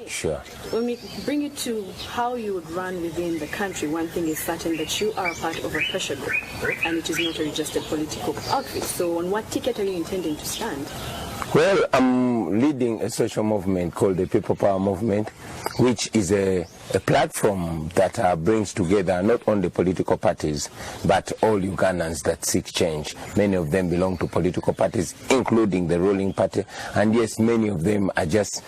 Sure. When we bring it to how you would run within the country, one thing is certain, that you are a part of a pressure group, and it is not a registered political outfit. So on what ticket are you intending to stand? Well, I'm leading a social movement called the People Power Movement, which is a platform that brings together not only political parties, but all Ugandans that seek change. Many of them belong to political parties, including the ruling party, and yes, many of them are just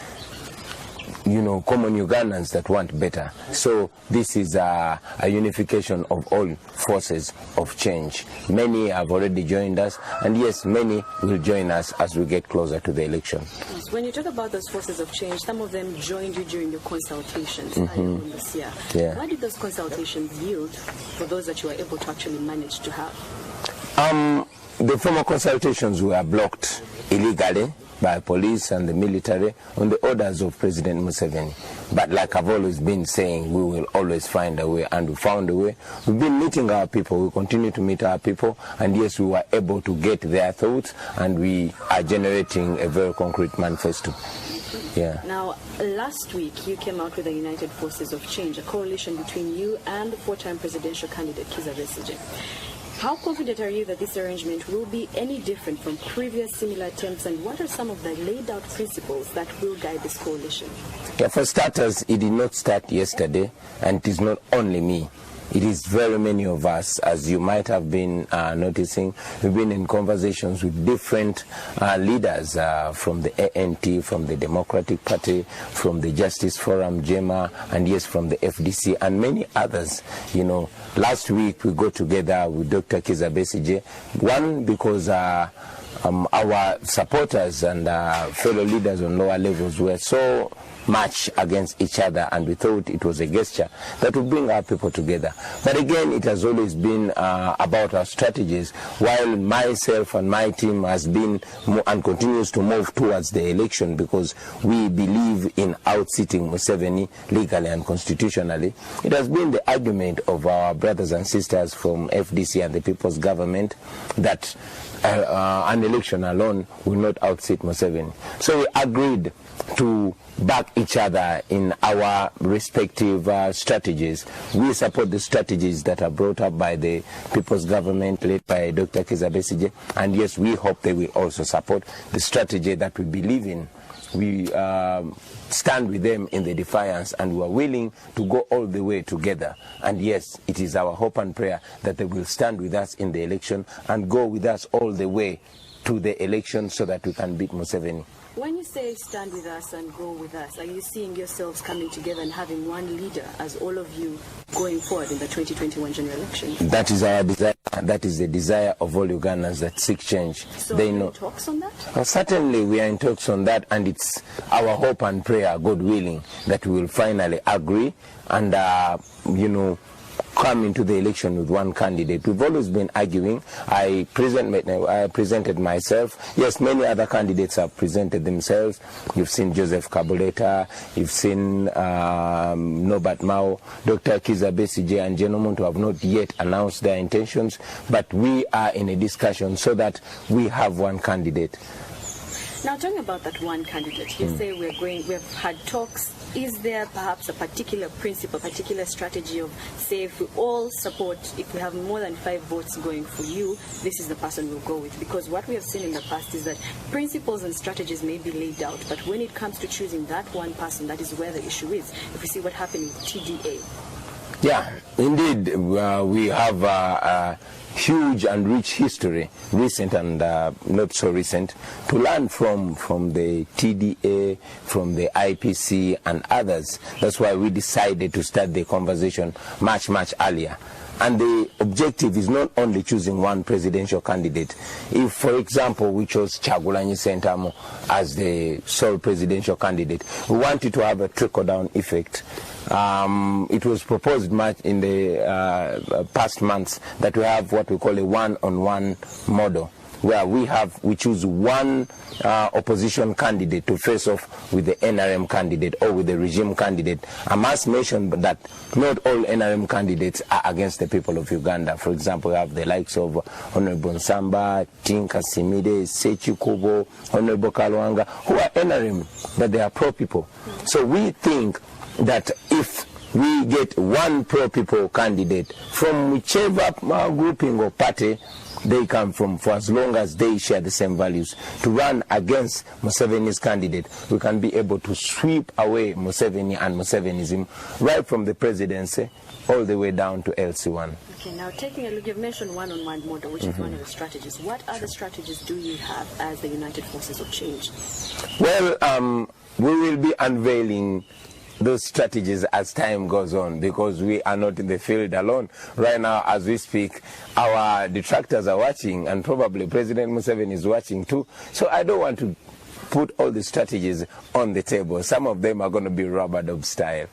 common Ugandans that want better. So this is a unification of all forces of change. Many have already joined us, and yes, many will join us as we get closer to the election. Yes. When you talk about those forces of change, some of them joined you during your consultations earlier this year. Yeah. What did those consultations yield for those that you were able to actually manage to have? The former consultations were blocked illegally by police and the military on the orders of President Museveni. But like I've always been saying, we will always find a way, and we found a way. We've been meeting our people, we continue to meet our people, and yes, we were able to get their thoughts, and we are generating a very concrete manifesto. Yeah. Now, last week you came out with the United Forces of Change, a coalition between you and the four-time presidential candidate Kizza Besigye. How confident are you that this arrangement will be any different from previous similar attempts, and what are some of the laid out principles that will guide this coalition? Yeah, for starters, it did not start yesterday, and it is not only me. It is very many of us, as you might have been noticing. We've been in conversations with different leaders from the ANT, from the Democratic Party, from the Justice Forum, JEMA, and yes, from the FDC, and many others. Last week we got together with Dr. Kizza Besigye, one because our supporters and fellow leaders on lower levels were so much against each other, and we thought it was a gesture that would bring our people together. But again, it has always been about our strategies, while myself and my team has been and continues to move towards the election, because we believe in out-sitting Museveni legally and constitutionally. It has been the argument of our brothers and sisters from FDC and the People's Government that an election alone will not out-sit Museveni. So we agreed to back each other in our respective strategies. We support the strategies that are brought up by the People's Government led by Dr. Kizza Besigye, and yes, we hope they will also support the strategy that we believe in. We stand with them in the defiance, and we are willing to go all the way together. And yes, it is our hope and prayer that they will stand with us in the election and go with us all the way to the election so that we can beat Museveni. When you say stand with us and go with us, are you seeing yourselves coming together and having one leader as all of you going forward in the 2021 general election? That is our desire. That is the desire of all Ugandans that seek change. So they know. Talks on that? Certainly we are in talks on that, and it's our hope and prayer, God willing, that we will finally agree and come into the election with one candidate. We've always been arguing. I presented myself. Yes, many other candidates have presented themselves. You've seen Joseph Kabuleta, you've seen Norbert Mao, Dr. Kizza Besigye and Genomuntu have not yet announced their intentions, but we are in a discussion so that we have one candidate. Now, talking about that one candidate, you say we've had talks. Is there perhaps a particular principle, particular strategy of, say, if we all support, if we have more than 5 votes going for you, this is the person we'll go with? Because what we have seen in the past is that principles and strategies may be laid out, but when it comes to choosing that one person, that is where the issue is. If we see what happened with TDA. Yeah, indeed, we have a huge and rich history, recent and not so recent, to learn from the TDA, from the IPC and others. That's why we decided to start the conversation much, much earlier. And the objective is not only choosing one presidential candidate. If, for example, we chose Kyagulanyi Ssentamu as the sole presidential candidate, we wanted to have a trickle-down effect. It was proposed much in the past months that we have what we call a one-on-one model, where we choose one opposition candidate to face off with the NRM candidate or with the regime candidate. I must mention that not all NRM candidates are against the people of Uganda. For example, we have the likes of Honorable Nsamba, Tinka Simide, Sechi Kubo, Honorable Kalwanga, who are NRM, but they are pro-people. So we think that if we get one pro-people candidate from whichever grouping or party they come from, for as long as they share the same values, to run against Museveni's candidate, we can be able to sweep away Museveni and Musevenism right from the presidency all the way down to LC1. Okay, now taking a look, you've mentioned one-on-one model, which is one of the strategies. What other strategies do you have as the United Forces of Change? Well, we will be unveiling those strategies as time goes on, because we are not in the field alone. Right now, as we speak, our detractors are watching, and probably President Museveni is watching too. So I don't want to put all the strategies on the table. Some of them are going to be rubber dub style.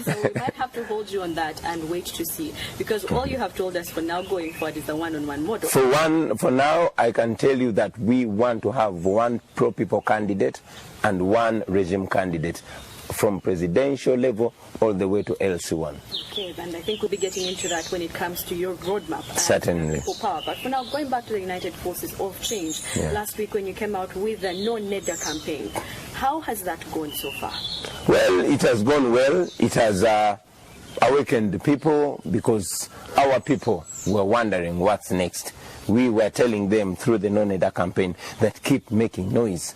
So we might have to hold you on that and wait to see, because all you have told us for now going forward is the one-on-one model. For now, I can tell you that we want to have one pro-people candidate and one regime candidate, from presidential level all the way to LC1. Okay, and I think we'll be getting into that when it comes to your roadmap. Certainly. For power. But for now, going back to the United Forces of Change, last week when you came out with the No NEDA campaign, how has that gone so far? Well, it has gone well. It has awakened the people, because our people were wondering what's next. We were telling them through the No NEDA campaign that keep making noise.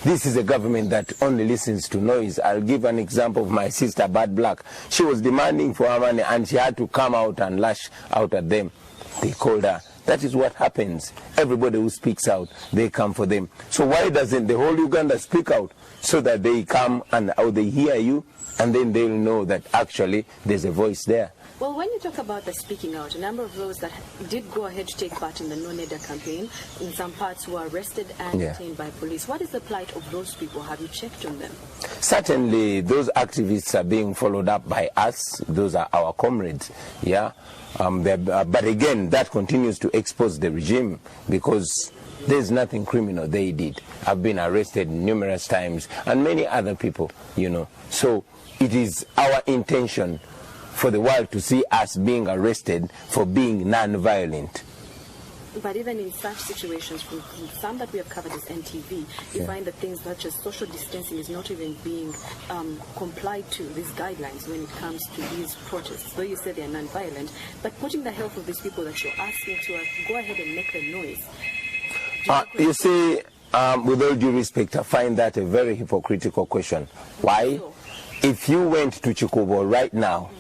This is a government that only listens to noise. I'll give an example of my sister, Bad Black. She was demanding for her money, and she had to come out and lash out at them. They called her. That is what happens. Everybody who speaks out, they come for them. So why doesn't the whole Uganda speak out, so that they come and they hear you, and then they'll know that actually there's a voice there. Well, when you talk about the speaking out, a number of those that did go ahead to take part in the No NEDA campaign, in some parts were arrested and detained by police. What is the plight of those people? Have you checked on them? Certainly, those activists are being followed up by us. Those are our comrades, yeah. But again, that continues to expose the regime, because there's nothing criminal they did. I've been arrested numerous times, and many other people, you know. So it is our intention for the world to see us being arrested for being non-violent. But even in such situations, from some that we have covered as NTV, you find that things such as social distancing is not even being complied to, these guidelines, when it comes to these protests. Though you say they are non-violent, but putting the health of these people that you're asking to go ahead and make the noise. You see, with all due respect, I find that a very hypocritical question. Why? So, if you went to Chikubo right now,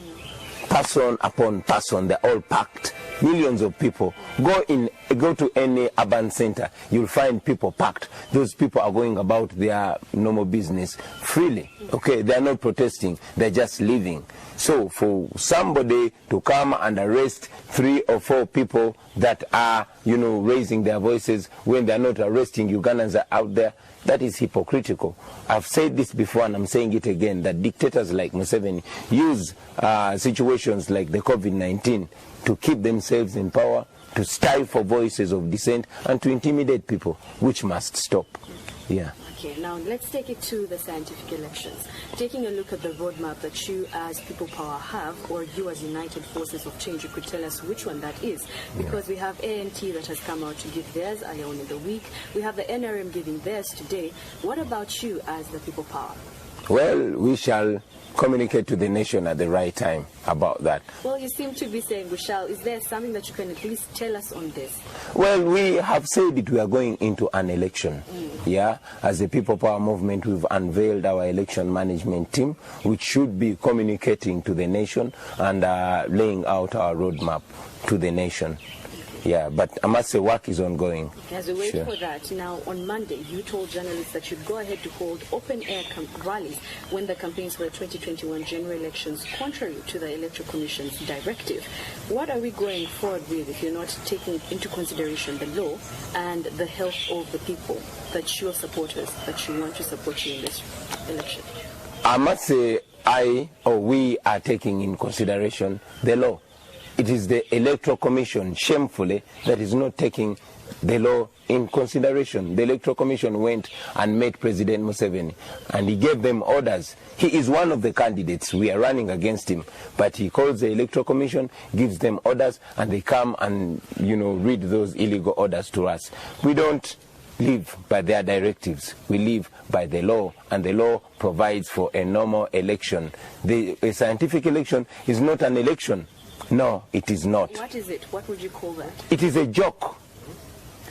person upon person, they're all packed. Millions of people. Go to any urban center, you'll find people packed. Those people are going about their normal business freely. Okay, they're not protesting, they're just living. So for somebody to come and arrest 3 or 4 people that are, you know, raising their voices when they're not arresting Ugandans out there, that is hypocritical. I've said this before, and I'm saying it again, that dictators like Museveni use situations like the COVID-19 to keep themselves in power, to stifle voices of dissent, and to intimidate people, which must stop. Yeah. Okay, now let's take it to the scientific elections. Taking a look at the roadmap that you as People Power have, or you as United Forces of Change, you could tell us which one that is. Because we have ANT that has come out to give theirs earlier on in the week. We have the NRM giving theirs today. What about you as the People Power? Well, we shall communicate to the nation at the right time about that. Well, you seem to be saying we shall. Is there something that you can at least tell us on this? Well, we have said that we are going into an election. Yeah, as the People Power Movement, we've unveiled our election management team, which should be communicating to the nation and laying out our roadmap to the nation. Yeah, but I must say work is ongoing. As we wait for that, now on Monday, you told journalists that you'd go ahead to hold open-air rallies when the campaigns for the 2021 general elections, contrary to the Electoral Commission's directive. What are we going forward with if you're not taking into consideration the law and the health of the people that your supporters, that you want to support you in this election? I must say we are taking in consideration the law. It is the Electoral Commission, shamefully, that is not taking the law in consideration. The Electoral Commission went and met President Museveni, and he gave them orders. He is one of the candidates. We are running against him, but he calls the Electoral Commission, gives them orders, and they come and, read those illegal orders to us. We don't live by their directives. We live by the law, and the law provides for a normal election. A scientific election is not an election. No, it is not. What is it? What would you call that? It is a joke.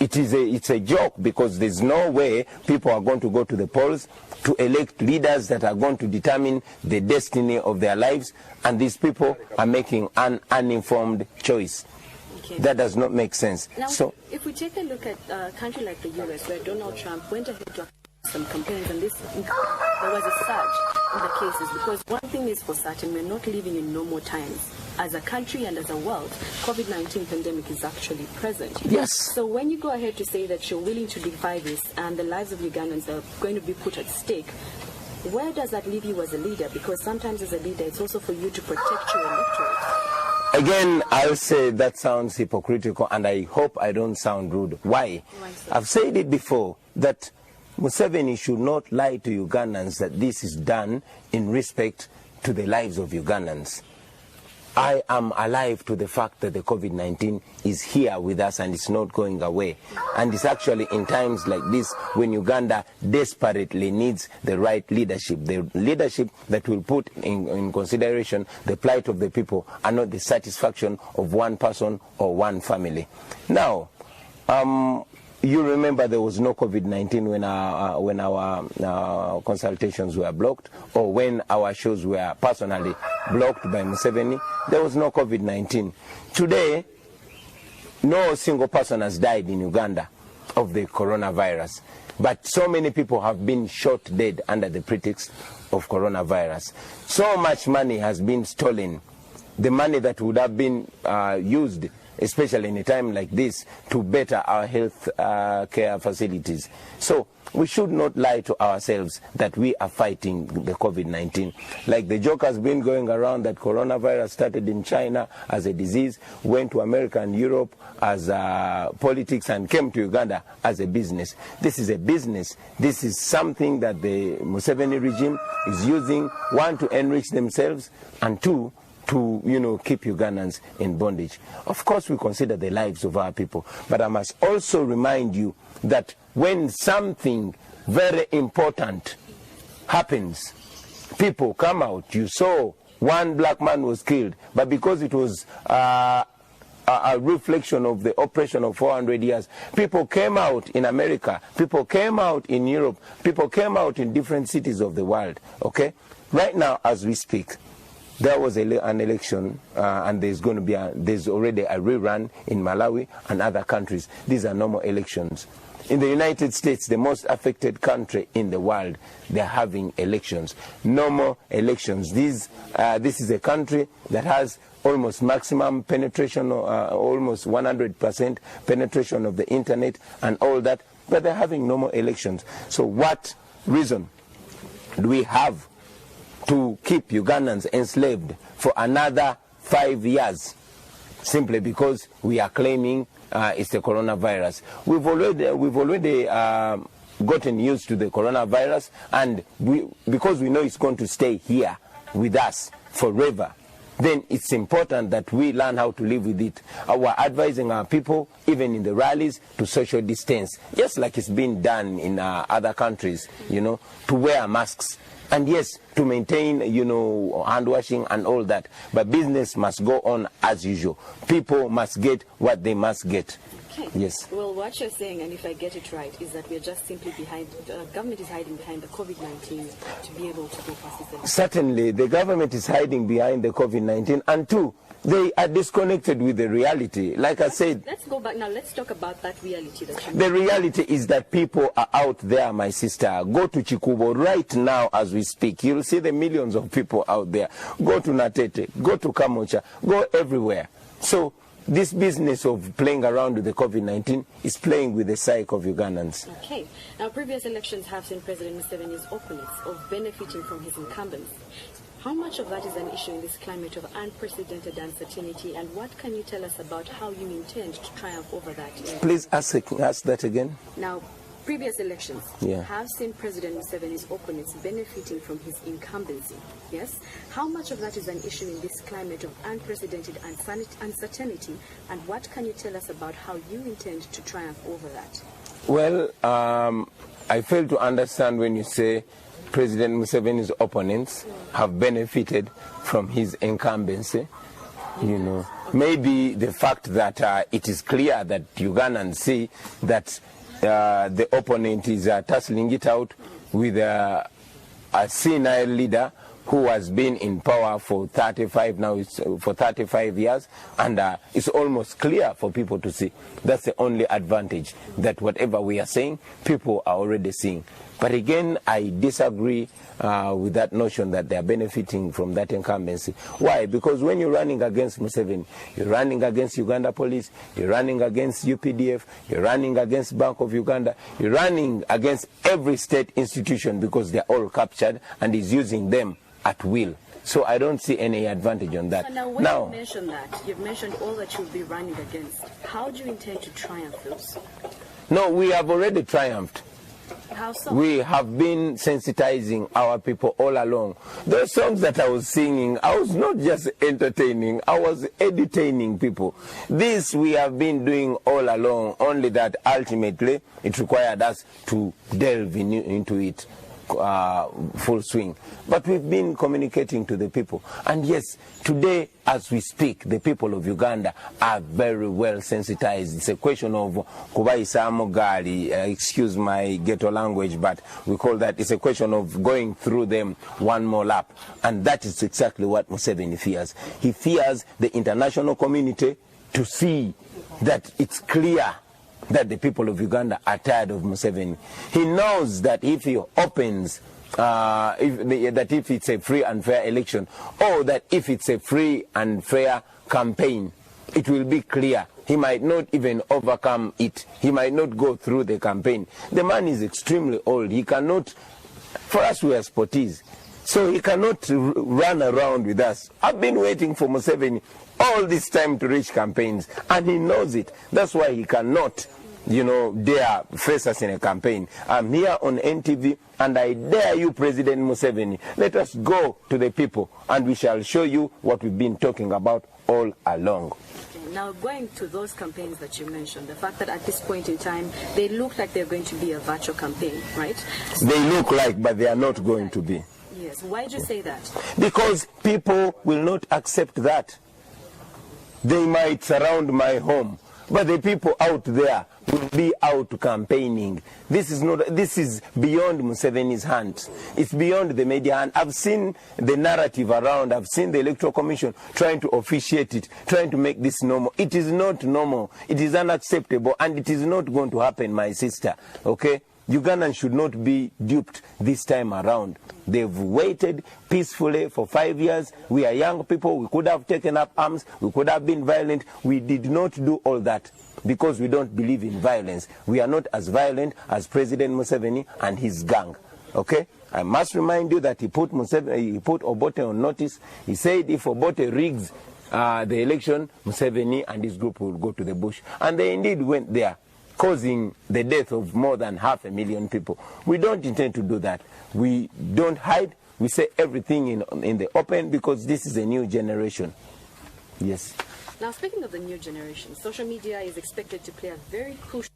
It's a joke, because there's no way people are going to go to the polls to elect leaders that are going to determine the destiny of their lives, and these people are making an uninformed choice. Okay. That does not make sense. Now, so, if we take a look at a country like the US, where Donald Trump went ahead to some campaigns, and there was a surge in the cases, because one thing is for certain, we're not living in normal times. As a country and as a world, COVID-19 pandemic is actually present. Yes. So when you go ahead to say that you're willing to defy this and the lives of Ugandans are going to be put at stake, where does that leave you as a leader? Because sometimes as a leader, it's also for you to protect your electorate. Again, I'll say that sounds hypocritical, and I hope I don't sound rude. Why? So? I've said it before, that Museveni should not lie to Ugandans that this is done in respect to the lives of Ugandans. I am alive to the fact that the COVID-19 is here with us and it's not going away. And it's actually in times like this when Uganda desperately needs the right leadership, the leadership that will put in consideration the plight of the people and not the satisfaction of one person or one family. Now, you remember there was no COVID-19 when our consultations were blocked, or when our shows were personally blocked by Museveni. There was no COVID-19. Today, no single person has died in Uganda of the coronavirus, but so many people have been shot dead under the pretext of coronavirus. So much money has been stolen, the money that would have been used, especially in a time like this, to better our health care facilities. So we should not lie to ourselves that we are fighting the COVID-19. Like the joke has been going around that coronavirus started in China as a disease, went to America and Europe as politics, and came to Uganda as a business. This is a business. This is something that the Museveni regime is using, one, to enrich themselves, and two, to keep Ugandans in bondage. Of course, we consider the lives of our people, but I must also remind you that when something very important happens, people come out. You saw one black man was killed, but because it was a reflection of the oppression of 400 years, people came out in America, people came out in Europe, people came out in different cities of the world. Okay, right now as we speak, there was an election, and there's already a rerun in Malawi and other countries. These are normal elections. In the United States, the most affected country in the world, they're having elections, normal elections. This is a country that has almost maximum penetration, almost 100% penetration of the internet and all that, but they're having normal elections. So what reason do we have to keep Ugandans enslaved for another 5 years simply because we are claiming it's the coronavirus? We've already gotten used to the coronavirus, and because we know it's going to stay here with us forever, then it's important that we learn how to live with it. We're advising our people, even in the rallies, to social distance, just like it's been done in other countries, to wear masks. And yes, to maintain, hand washing and all that. But business must go on as usual. People must get what they must get. Okay. Yes. Well, what you're saying, and if I get it right, is that we're just simply behind, the government is hiding behind the COVID-19 to be able to go past this. Certainly, the government is hiding behind the COVID-19, and two, they are disconnected with the reality. Like I said, let's go back now. Let's talk about that reality. The reality is that people are out there, my sister. Go to Chikubo right now as we speak. You'll see the millions of people out there. Go to Natete, go to Kamocha, go everywhere. So this business of playing around with the COVID-19 is playing with the psyche of Ugandans. Okay. Now, previous elections have seen President Museveni's opponents of benefiting from his incumbents. How much of that is an issue in this climate of unprecedented uncertainty, and what can you tell us about how you intend to triumph over that? Please ask that again. Now, previous elections have seen President Museveni's opponents benefiting from his incumbency, yes? How much of that is an issue in this climate of unprecedented uncertainty, and what can you tell us about how you intend to triumph over that? Well, I fail to understand when you say President Museveni's opponents have benefited from his incumbency. You know, maybe the fact that it is clear that Ugandans see that the opponent is tussling it out with a senile leader who has been in power for 35 years, and it's almost clear for people to see. That's the only advantage, that whatever we are saying, people are already seeing. But again, I disagree with that notion that they are benefiting from that incumbency. Why? Because when you're running against Museveni, you're running against Uganda police, you're running against UPDF, you're running against Bank of Uganda, you're running against every state institution, because they're all captured and he's using them at will. So I don't see any advantage on that. So now, when you mention that, you've mentioned all that you'll be running against. How do you intend to triumph those? No, we have already triumphed. How so? We have been sensitizing our people all along. Those songs that I was singing, I was not just entertaining, I was edutaining people. This we have been doing all along, only that ultimately it required us to delve into it full swing. But we've been communicating to the people. And yes, today as we speak, the people of Uganda are very well sensitized. It's a question of kubaisa mogali, excuse my ghetto language, but we call that, it's a question of going through them one more lap. And that is exactly what Museveni fears. He fears the international community to see that it's clear that the people of Uganda are tired of Museveni. He knows that if he opens, if it's a free and fair election, or that if it's a free and fair campaign, it will be clear. He might not even overcome it. He might not go through the campaign. The man is extremely old. He cannot, for us we are sportees, so he cannot run around with us. I've been waiting for Museveni all this time to reach campaigns, and he knows it. That's why he cannot, you know, dare face us in a campaign. I'm here on NTV, and I dare you, President Museveni, let us go to the people, and we shall show you what we've been talking about all along. Okay, now going to those campaigns that you mentioned, the fact that at this point in time, they look like they're going to be a virtual campaign, right? So they look like, but they are not going to be. Yes, why do you say that? Because people will not accept that. They might surround my home, but the people out there will be out campaigning. This is beyond Museveni's hands. It's beyond the media hand. I've seen the narrative around. I've seen the Electoral Commission trying to officiate it, trying to make this normal. It is not normal. It is unacceptable, and it is not going to happen, my sister. Okay? Ugandans should not be duped this time around. They've waited peacefully for 5 years. We are young people. We could have taken up arms. We could have been violent. We did not do all that because we don't believe in violence. We are not as violent as President Museveni and his gang. Okay? I must remind you that he put Obote on notice. He said if Obote rigs the election, Museveni and his group will go to the bush. And they indeed went there, causing the death of more than 500,000 people. We don't intend to do that. We don't hide. We say everything in the open, because this is a new generation. Yes. Now, speaking of the new generation, social media is expected to play a very crucial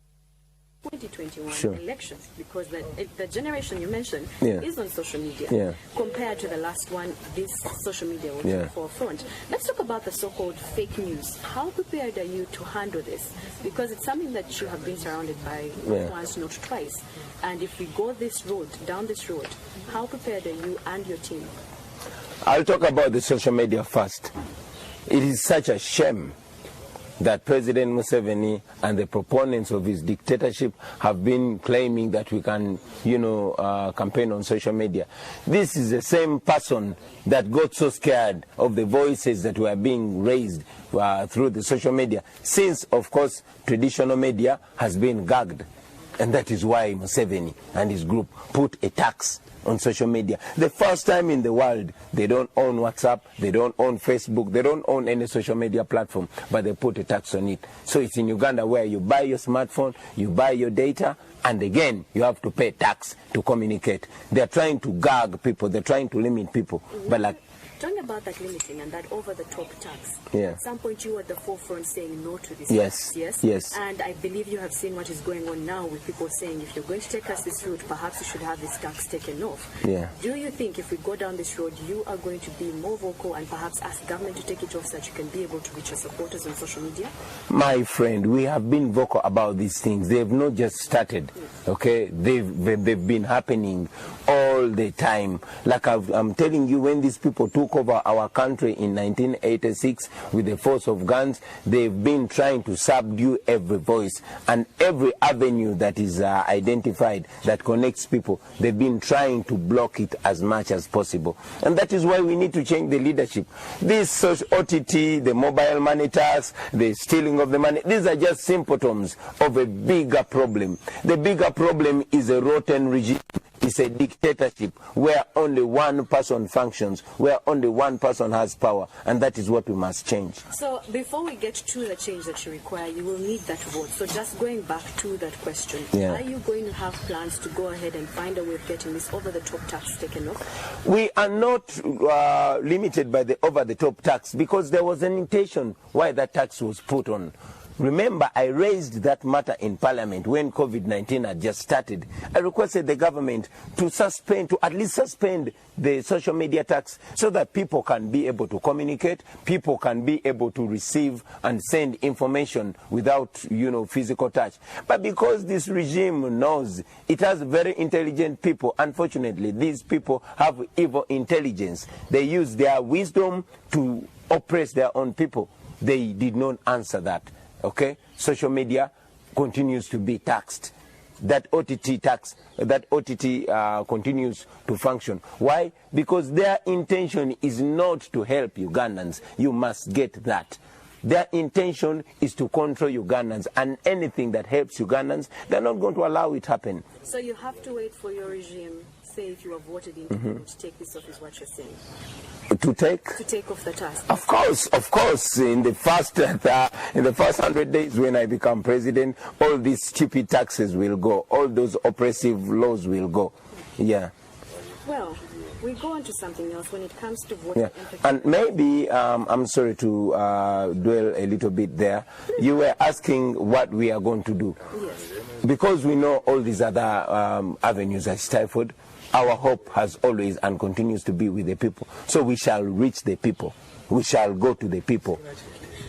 2021 elections, because the generation you mentioned is on social media. Compared to the last one, this social media was in the forefront. Let's talk about the so-called fake news. How prepared are you to handle this? Because it's something that you have been surrounded by not once, not twice. And if we go this road, down this road, how prepared are you and your team? I'll talk about the social media first. It is such a shame that President Museveni and the proponents of his dictatorship have been claiming that we can, campaign on social media. This is the same person that got so scared of the voices that were being raised through the social media, since, of course, traditional media has been gagged. And that is why Museveni and his group put a tax on social media. The first time in the world, they don't own WhatsApp, they don't own Facebook, they don't own any social media platform, but they put a tax on it. So it's in Uganda where you buy your smartphone, you buy your data, and again, you have to pay tax to communicate. They're trying to gag people, they're trying to limit people. But like, talking about that limiting and that over-the-top tax, yeah. At some point you were at the forefront saying no to this yes. tax, yes? Yes. And I believe you have seen what is going on now with people saying if you're going to take us this route, perhaps you should have this tax taken off. Yeah. Do you think if we go down this road, you are going to be more vocal and perhaps ask government to take it off so that you can be able to reach your supporters on social media? My friend, we have been vocal about these things. They've not just started, okay? They've been happening all the time. Like I'm telling you, when these people took over our country in 1986 with the force of guns, they've been trying to subdue every voice and every avenue that is identified that connects people. They've been trying to block it as much as possible. And that is why we need to change the leadership. This OTT, the mobile money tax, the stealing of the money, these are just symptoms of a bigger problem. The bigger problem is a rotten regime. It's a dictatorship where only one person functions, where only one person has power, and that is what we must change. So before we get to the change that you require, you will need that vote. So just going back to that question, are you going to have plans to go ahead and find a way of getting this over-the-top tax taken off? We are not limited by the over-the-top tax because there was an intention why that tax was put on. Remember, I raised that matter in Parliament when COVID-19 had just started. I requested the government to at least suspend the social media tax so that people can be able to communicate, people can be able to receive and send information without, physical touch. But because this regime knows it has very intelligent people, unfortunately, these people have evil intelligence. They use their wisdom to oppress their own people. They did not answer that. Okay, social media continues to be taxed. That OTT tax, that OTT continues to function. Why? Because their intention is not to help Ugandans. You must get that. Their intention is to control Ugandans, and anything that helps Ugandans, they're not going to allow it happen. So you have to wait for your regime, say if you are voted in, to take this off, is what you're saying? To take off the task. Of course. In the first 100 days when I become president, all these stupid taxes will go. All those oppressive laws will go. Yeah. Well, we go on to something else when it comes to voting. Yeah. And maybe I'm sorry to dwell a little bit there. You were asking what we are going to do. Yes. Because we know all these other avenues are stifled. Our hope has always and continues to be with the people. So we shall reach the people. We shall go to the people.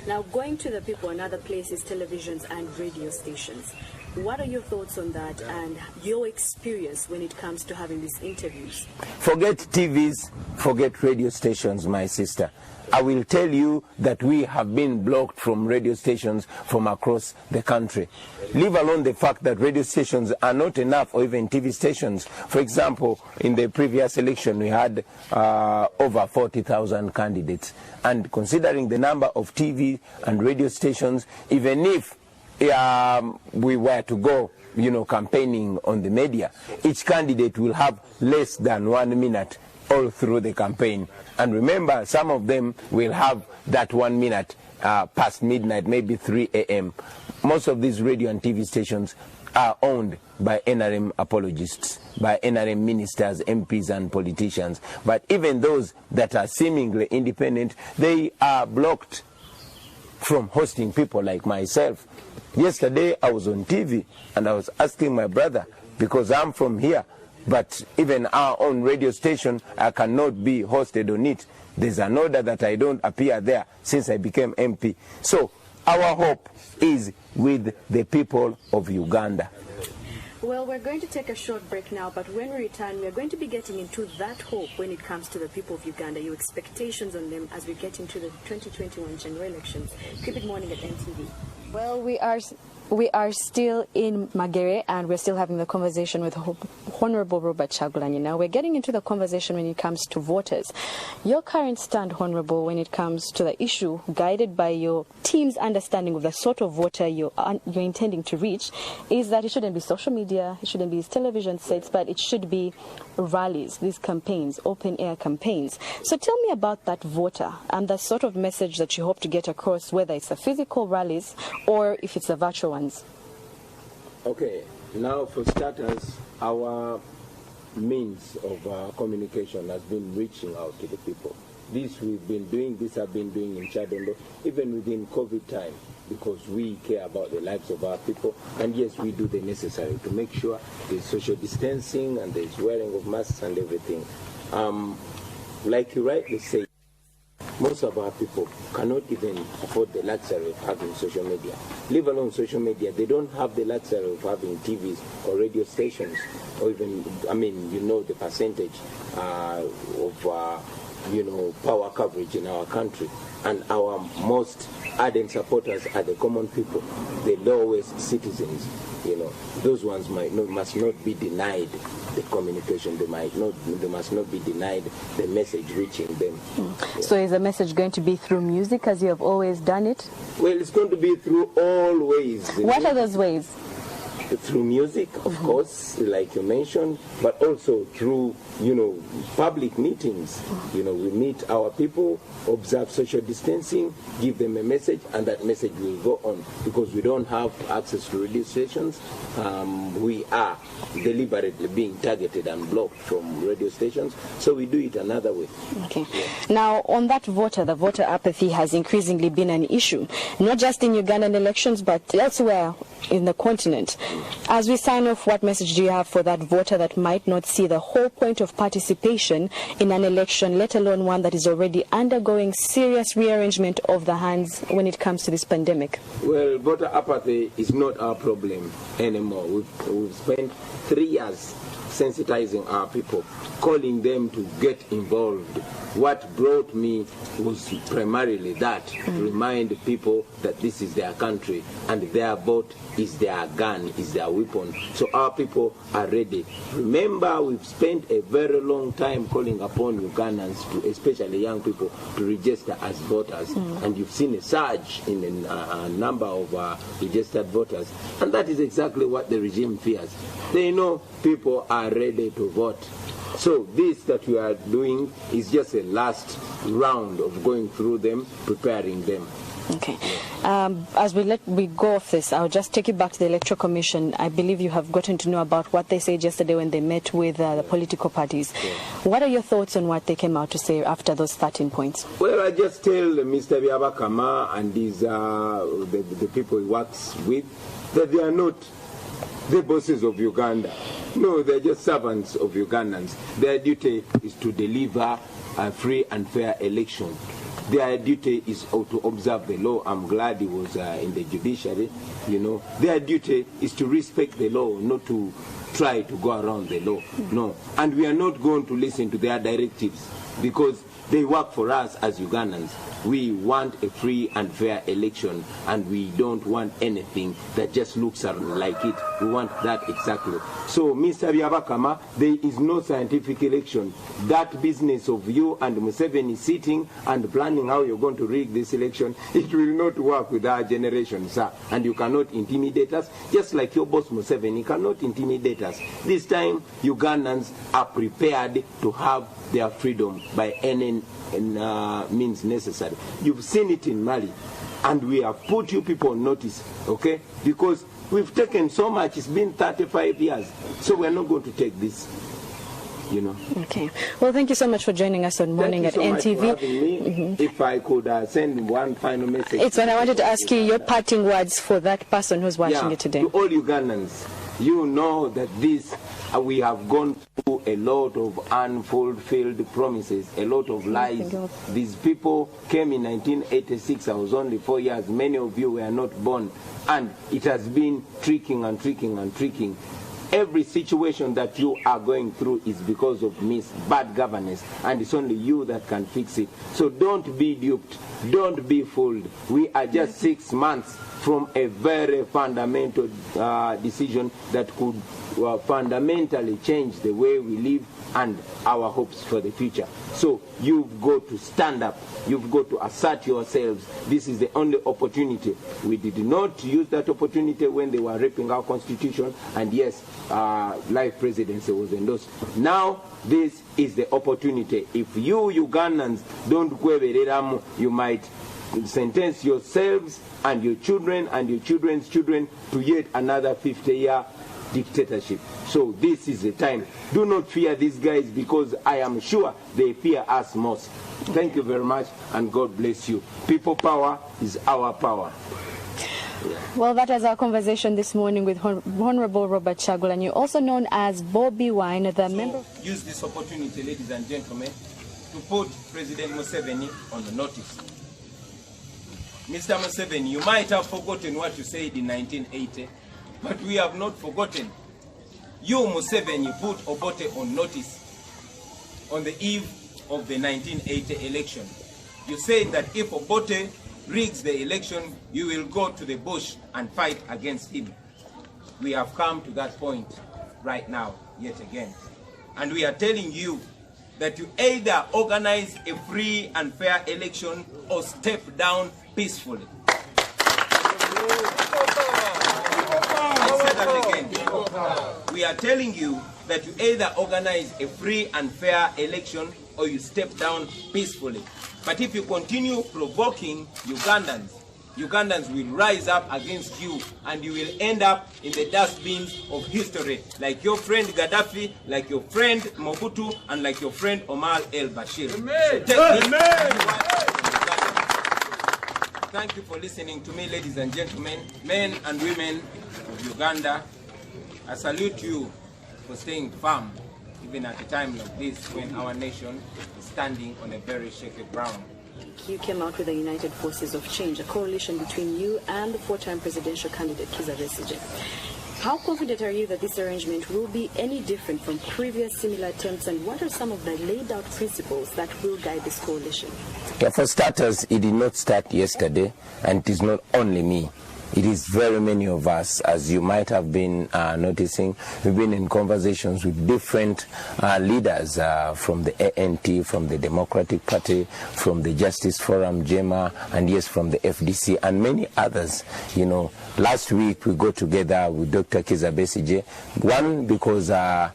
Now, going to the people in other places, televisions and radio stations, what are your thoughts on that and your experience when it comes to having these interviews? Forget TVs, forget radio stations, my sister. I will tell you that we have been blocked from radio stations from across the country. Leave alone the fact that radio stations are not enough, or even TV stations. For example, in the previous election, we had over 40,000 candidates. And considering the number of TV and radio stations, even if we were to go, campaigning on the media, each candidate will have less than 1 minute all through the campaign. And remember, some of them will have that 1 minute past midnight, maybe 3 a.m. Most of these radio and TV stations are owned by NRM apologists, by NRM ministers, MPs and politicians. But even those that are seemingly independent, they are blocked from hosting people like myself. Yesterday I was on TV and I was asking my brother, because I'm from here, but even our own radio station, I cannot be hosted on it. There's an order that I don't appear there since I became MP. So our hope is with the people of Uganda. Well, we're going to take a short break now, but when we return, we're going to be getting into that hope when it comes to the people of Uganda, your expectations on them as we get into the 2021 general elections. Keep it morning at NTV. Well, we are still in Magere, and we're still having the conversation with Honorable Robert Kyagulanyi. Now we're getting into the conversation when it comes to voters. Your current stand, Honorable, when it comes to the issue, guided by your team's understanding of the sort of voter you're intending to reach, is that it shouldn't be social media, it shouldn't be television sets, but it should be rallies, these campaigns, open-air campaigns. So tell me about that voter and the sort of message that you hope to get across, whether it's the physical rallies or if it's the virtual ones. Okay, now for starters, our means of communication has been reaching out to the people. This we've been doing, this I've been doing in Chadondo, even within COVID time, because we care about the lives of our people. And yes, we do the necessary to make sure there's social distancing and there's wearing of masks and everything. Like you rightly say, most of our people cannot even afford the luxury of having social media. Leave alone social media, they don't have the luxury of having TVs or radio stations, or even, you know, the percentage of power coverage in our country. And our most ardent supporters are the common people, the lowest citizens. You know, those ones must not be denied the communication. They must not be denied the message reaching them. Yeah. So is the message going to be through music, as you have always done it? Well, it's going to be through all ways. What are those ways? Through music, of course, like you mentioned, but also through, public meetings. We meet our people, observe social distancing, give them a message, and that message will go on. Because we don't have access to radio stations, we are deliberately being targeted and blocked from radio stations, so we do it another way. Okay. Now, on that voter, the voter apathy has increasingly been an issue, not just in Ugandan elections, but elsewhere in the continent. As we sign off, what message do you have for that voter that might not see the whole point of participation in an election, let alone one that is already undergoing serious rearrangement of the hands when it comes to this pandemic? Well, voter apathy is not our problem anymore. We've spent 3 years sensitizing our people, calling them to get involved. What brought me was primarily that, to remind people that this is their country and their vote is their gun, is their weapon. So our people are ready. Remember, we've spent a very long time calling upon Ugandans, especially young people, to register as voters. And you've seen a surge in a number of registered voters. And that is exactly what the regime fears. They know people are ready to vote. So this that we are doing is just a last round of going through them, preparing them. Okay. As we go off this, I'll just take you back to the Electoral Commission. I believe you have gotten to know about what they said yesterday when they met with the political parties. Yeah. What are your thoughts on what they came out to say after those 13 points? Well, I just tell Mr. Ly'abantu and his, the people he works with that they are not the bosses of Uganda. No, they're just servants of Ugandans. Their duty is to deliver a free and fair election. Their duty is to observe the law. I'm glad he was in the judiciary, Their duty is to respect the law, not to try to go around the law. No. And we are not going to listen to their directives because they work for us as Ugandans. We want a free and fair election, and we don't want anything that just looks like it. We want that exactly. So, Mr. Ly'abantu, there is no scientific election. That business of you and Musevenis sitting and planning how you're going to rig this election, it will not work with our generation, sir. And you cannot intimidate us, just like your boss Museveni cannot intimidate us. This time, Ugandans are prepared to have their freedom by any means necessary. You've seen it in Mali, and we have put you people on notice, okay? Because we've taken so much, it's been 35 years, so we're not going to take this, Okay. Well, thank you so much for joining us on Morning at NTV. Thank you so much for having me. If I could send one final message. It's when I wanted to ask you your parting words for that person who's watching it today. To all Ugandans, you know that we have gone through a lot of unfulfilled promises, a lot of lies. These people came in 1986. I was only 4 years. Many of you were not born. And it has been tricking and tricking and tricking. Every situation that you are going through is because of bad governance, and it's only you that can fix it. So don't be duped. Don't be fooled. We are just 6 months from a very fundamental decision that could fundamentally change the way we live and our hopes for the future. So you've got to stand up. You've got to assert yourselves. This is the only opportunity. We did not use that opportunity when they were raping our constitution, and yes, life presidency was endorsed. Now this is the opportunity. If you Ugandans don't kwebereramu, you might sentence yourselves and your children and your children's children to yet another 50-year dictatorship. So this is the time. Do not fear these guys, because I am sure they fear us most. Thank you very much, and God bless you. People power is our power. Well, that was our conversation this morning with Honorable Robert Kyagulanyi, also known as BOBI WINE, the member. Use this opportunity, ladies and gentlemen, to put President Museveni on the notice. Mr. Museveni, you might have forgotten what you said in 1980, but we have not forgotten. You, Museveni, put Obote on notice on the eve of the 1980 election. You said that if Obote rigs the election, you will go to the bush and fight against him. We have come to that point right now, yet again. And we are telling you that you either organize a free and fair election or step down peacefully. I'll say that again. We are telling you that you either organize a free and fair election or you step down peacefully. But if you continue provoking Ugandans, Ugandans will rise up against you, and you will end up in the dustbins of history, like your friend Gaddafi, like your friend Mobutu, and like your friend Omar el-Bashir. Thank you for listening to me, ladies and gentlemen, men and women of Uganda. I salute you for staying firm, even at a time like this when our nation is standing on a very shaky ground. You came out with the United Forces of Change, a coalition between you and the four-time presidential candidate Kizza Besigye. How confident are you that this arrangement will be any different from previous similar attempts, and what are some of the laid-out principles that will guide this coalition? Yeah, for starters, it did not start yesterday, and it is not only me. It is very many of us, as you might have been noticing. We've been in conversations with different leaders from the ANT, from the Democratic Party, from the Justice Forum, JEMA, and yes, from the FDC, and many others. You know, last week we got together with Dr. Kizza Besigye. One, because our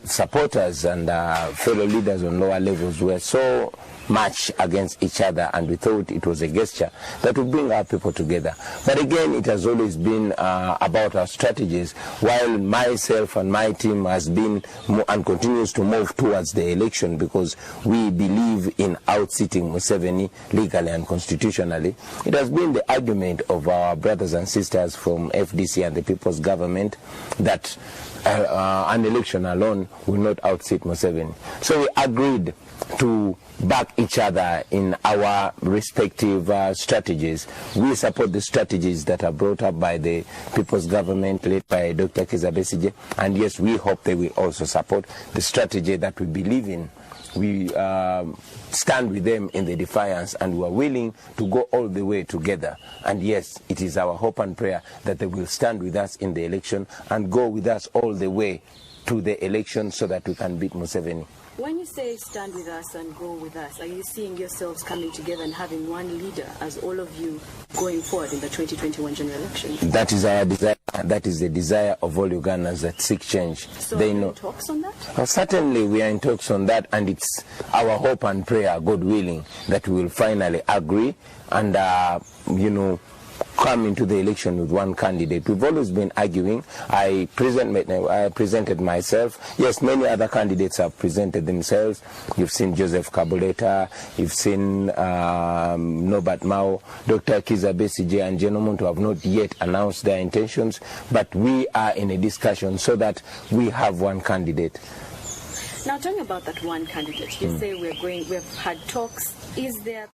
supporters and fellow leaders on lower levels were so much against each other, and we thought it was a gesture that would bring our people together. But again, it has always been about our strategies, while myself and my team has been and continues to move towards the election, because we believe in out-sitting Museveni legally and constitutionally. It has been the argument of our brothers and sisters from FDC and the People's Government that an election alone will not out-sit Museveni. So we agreed to back each other in our respective strategies. We support the strategies that are brought up by the People's Government led by Dr. Kizza Besigye, and yes, we hope they will also support the strategy that we believe in. We stand with them in the defiance, and we are willing to go all the way together. And yes, it is our hope and prayer that they will stand with us in the election and go with us all the way to the election so that we can beat Museveni. When you say stand with us and go with us, are you seeing yourselves coming together and having one leader as all of you going forward in the 2021 general election? That is our desire. That is the desire of all Ugandans that seek change. So they know. Talks on that? Certainly we are in talks on that, and it's our hope and prayer, God willing, that we will finally agree and, come into the election with one candidate. We've always been arguing. I presented myself. Yes, many other candidates have presented themselves. You've seen Joseph Kabuleta, you've seen Norbert Mao, Dr. Kizza Besigye and Genomuntu have not yet announced their intentions, but we are in a discussion so that we have one candidate. Now, talking about that one candidate, you say we've had talks. Is there